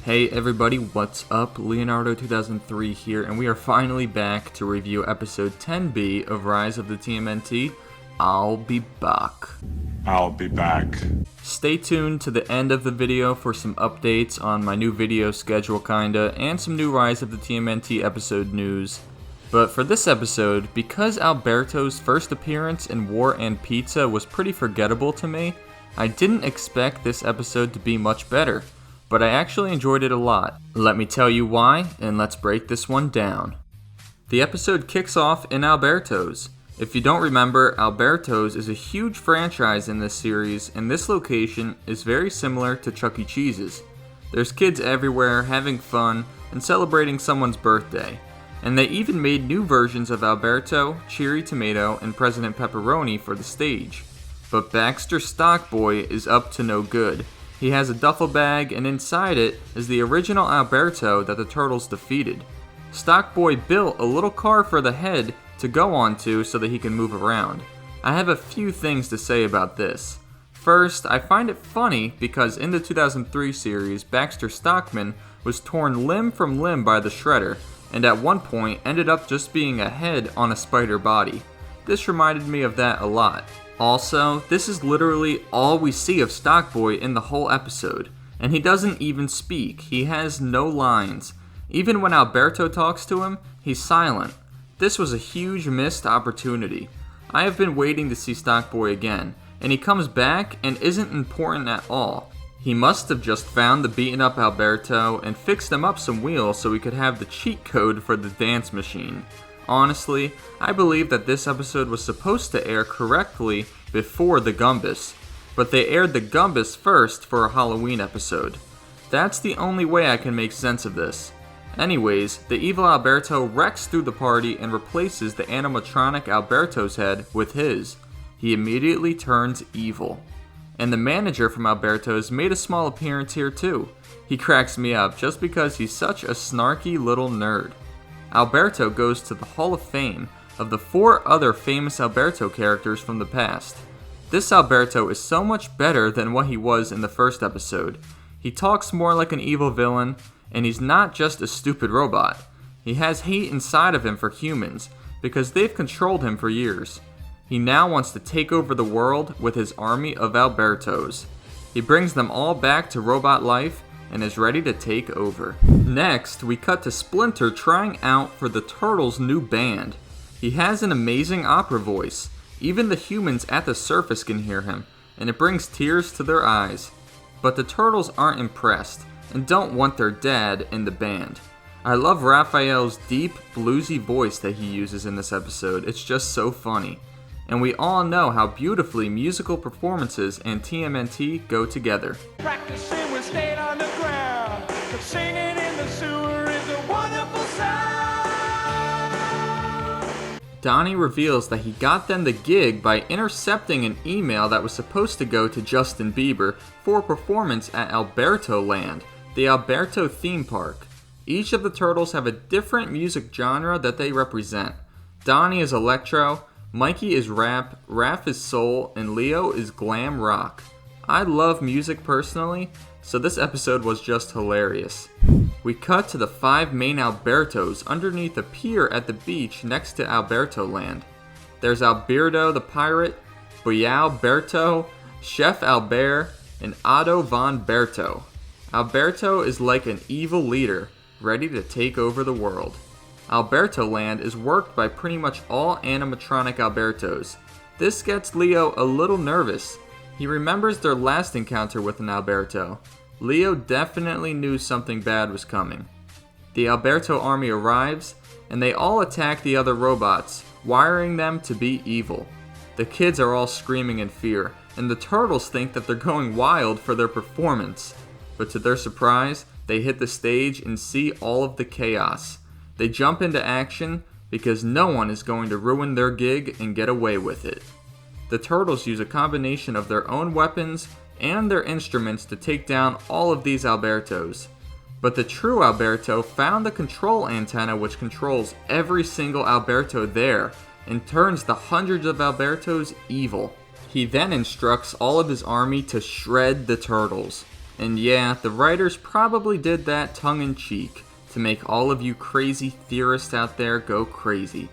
Hey everybody, what's up? Leonardo 2003 here, and we are finally back to review episode 10B of Rise of the TMNT. I'll be back. Stay tuned to the end of the video for some updates on my new video schedule kinda, and some new Rise of the TMNT episode news. But for this episode, because Albearto's first appearance in War and Pizza was pretty forgettable to me, I didn't expect this episode to be much better. But I actually enjoyed it a lot. Let me tell you why, and let's break this one down. The episode kicks off in Albeartos. If you don't remember, Albeartos is a huge franchise in this series, and this location is very similar to Chuck E. Cheese's. There's kids everywhere having fun and celebrating someone's birthday. And they even made new versions of Albearto, Cherry Tomato, and President Pepperoni for the stage. But Baxter Stockboy is up to no good. He has a duffel bag, and inside it is the original Albearto that the turtles defeated. Stockboy built a little car for the head to go onto so that he can move around. I have a few things to say about this. First, I find it funny because in the 2003 series, Baxter Stockman was torn limb from limb by the Shredder, and at one point ended up just being a head on a spider body. This reminded me of that a lot. Also, this is literally all we see of Stockboy in the whole episode, and he doesn't even speak. He has no lines. Even when Albearto talks to him, he's silent. This was a huge missed opportunity. I have been waiting to see Stockboy again, and he comes back and isn't important at all. He must have just found the beaten up Albearto and fixed him up some wheels so we could have the cheat code for the dance machine. Honestly, I believe that this episode was supposed to air correctly before the Gumbus, but they aired the Gumbus first for a Halloween episode. That's the only way I can make sense of this. Anyways, the evil Albearto wrecks through the party and replaces the animatronic Albearto's head with his. He immediately turns evil. And the manager from Albearto's made a small appearance here too. He cracks me up just because he's such a snarky little nerd. Albearto goes to the Hall of Fame of the 4 other famous Albearto characters from the past. This Albearto is so much better than what he was in the first episode. He talks more like an evil villain, and he's not just a stupid robot. He has hate inside of him for humans, because they've controlled him for years. He now wants to take over the world with his army of Albeartos. He brings them all back to robot life, and is ready to take over. Next, we cut to Splinter trying out for the Turtles' new band. He has an amazing opera voice. Even the humans at the surface can hear him, and it brings tears to their eyes. But the Turtles aren't impressed, and don't want their dad in the band. I love Raphael's deep, bluesy voice that he uses in this episode. It's just so funny. And we all know how beautifully musical performances and TMNT go together. Practicing with staying on the ground, but singing in the sewer is a wonderful sound. Donnie reveals that he got them the gig by intercepting an email that was supposed to go to Justin Bieber for a performance at Albearto Land, the Albearto theme park. Each of the turtles have a different music genre that they represent. Donnie is electro, Mikey is rap, Raph is soul, and Leo is glam rock. I love music personally, so this episode was just hilarious. We cut to the 5 main Albeartos underneath a pier at the beach next to Albearto Land. There's Albearto the pirate, Boyao Berto, Chef Albert, and Otto von Berto. Albearto is like an evil leader, ready to take over the world. Albearto Land is worked by pretty much all animatronic Albeartos. This gets Leo a little nervous. He remembers their last encounter with an Albearto. Leo definitely knew something bad was coming. The Albearto army arrives, and they all attack the other robots, wiring them to be evil. The kids are all screaming in fear, and the turtles think that they're going wild for their performance. But to their surprise, they hit the stage and see all of the chaos. They jump into action because no one is going to ruin their gig and get away with it. The turtles use a combination of their own weapons and their instruments to take down all of these Albeartos. But the true Albearto found the control antenna which controls every single Albearto there and turns the hundreds of Albeartos evil. He then instructs all of his army to shred the turtles. And yeah, the writers probably did that tongue-in-cheek to make all of you crazy theorists out there go crazy.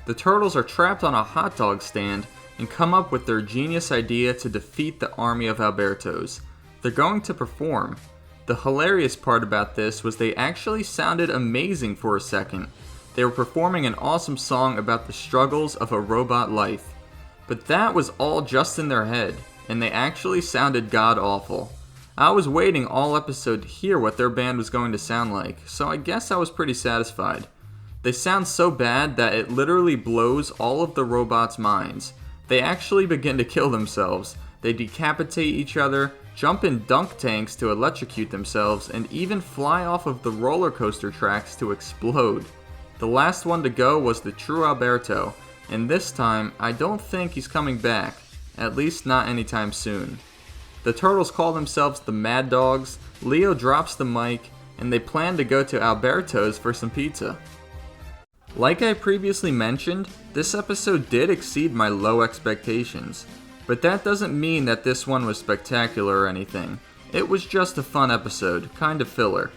The turtles are trapped on a hot dog stand and come up with their genius idea to defeat the army of Albeartos. They're going to perform. The hilarious part about this was they actually sounded amazing for a second. They were performing an awesome song about the struggles of a robot life. But that was all just in their head, and they actually sounded god-awful. I was waiting all episode to hear what their band was going to sound like, so I guess I was pretty satisfied. They sound so bad that it literally blows all of the robots' minds. They actually begin to kill themselves. They decapitate each other, jump in dunk tanks to electrocute themselves, and even fly off of the roller coaster tracks to explode. The last one to go was the true Albearto, and this time I don't think he's coming back, at least not anytime soon. The turtles call themselves the Mad Dogs, Leo drops the mic, and they plan to go to Albearto's for some pizza. Like I previously mentioned, this episode did exceed my low expectations, but that doesn't mean that this one was spectacular or anything. It was just a fun episode, kind of filler.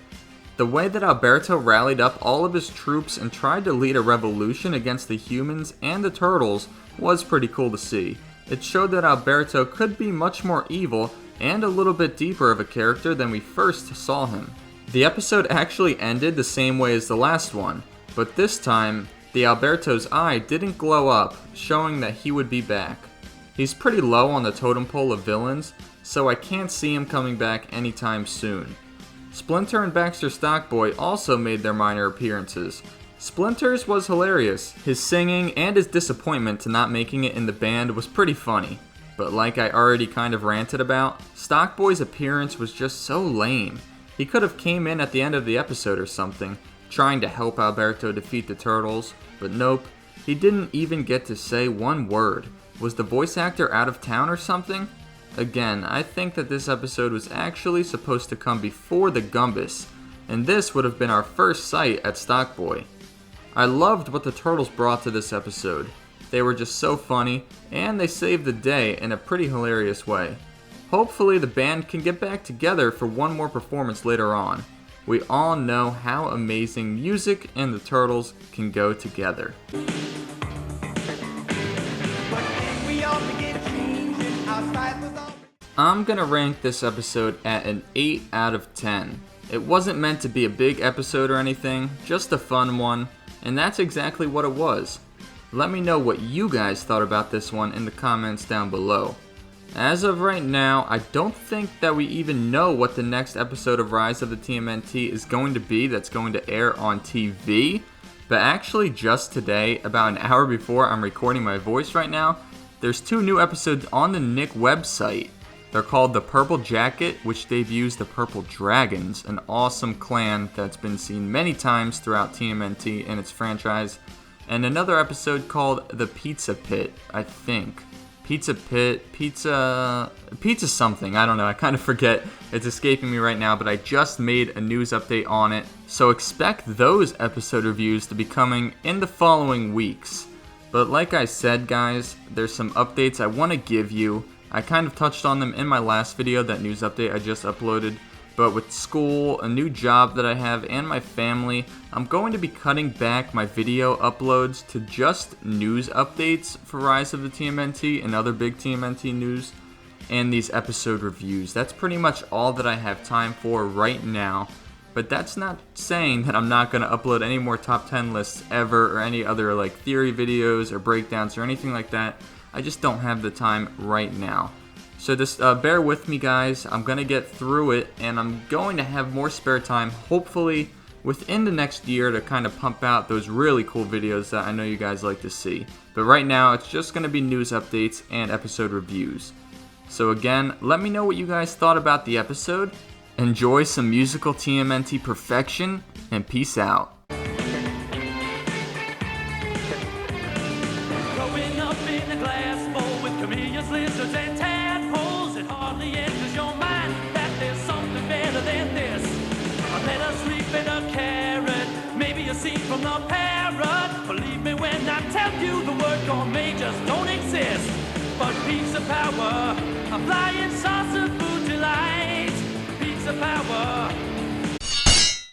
The way that Albearto rallied up all of his troops and tried to lead a revolution against the humans and the turtles was pretty cool to see. It showed that Albearto could be much more evil and a little bit deeper of a character than we first saw him. The episode actually ended the same way as the last one, but this time, the Albearto's eye didn't glow up, showing that he would be back. He's pretty low on the totem pole of villains, so I can't see him coming back anytime soon. Splinter and Baxter Stockboy also made their minor appearances. Splinter's was hilarious. His singing and his disappointment to not making it in the band was pretty funny. But like I already kind of ranted about, Stockboy's appearance was just so lame. He could have came in at the end of the episode or something, trying to help Albearto defeat the turtles, but nope, he didn't even get to say one word. Was the voice actor out of town or something? Again, I think that this episode was actually supposed to come before the Gumbus, and this would have been our first sight at Stockboy. I loved what the turtles brought to this episode. They were just so funny, and they saved the day in a pretty hilarious way. Hopefully the band can get back together for one more performance later on. We all know how amazing music and the turtles can go together. I'm gonna rank this episode at an 8 out of 10. It wasn't meant to be a big episode or anything, just a fun one, and that's exactly what it was. Let me know what you guys thought about this one in the comments down below. As of right now, I don't think that we even know what the next episode of Rise of the TMNT is going to be that's going to air on TV, but actually just today, about an hour before I'm recording my voice right now, there's 2 new episodes on the Nick website. They're called The Purple Jacket, which debuts the Purple Dragons, an awesome clan that's been seen many times throughout TMNT and its franchise, and another episode called The Pizza Pit, I think. Pizza Pit, pizza something, I don't know, I kind of forget, it's escaping me right now, but I just made a news update on it, so expect those episode reviews to be coming in the following weeks. But like I said guys, there's some updates I want to give you. I kind of touched on them in my last video, that news update I just uploaded, but with school, a new job that I have, and my family, I'm going to be cutting back my video uploads to just news updates for Rise of the TMNT and other big TMNT news, and these episode reviews. That's pretty much all that I have time for right now, but that's not saying that I'm not going to upload any more top 10 lists ever, or any other like theory videos or breakdowns or anything like that. I just don't have the time right now. So just bear with me guys, I'm going to get through it, and I'm going to have more spare time, hopefully within the next year, to kind of pump out those really cool videos that I know you guys like to see. But right now, it's just going to be news updates and episode reviews. So again, let me know what you guys thought about the episode. Enjoy some musical TMNT perfection, and peace out. Growing up in a glass bowl with chameleons, lizards, and tadpoles, it hardly enters your mind that there's something better than this. A letter sleep in a carrot, maybe a scene from the parrot. Believe me when I tell you the word gourmet just don't exist. But pizza power, a flying saucer food delight.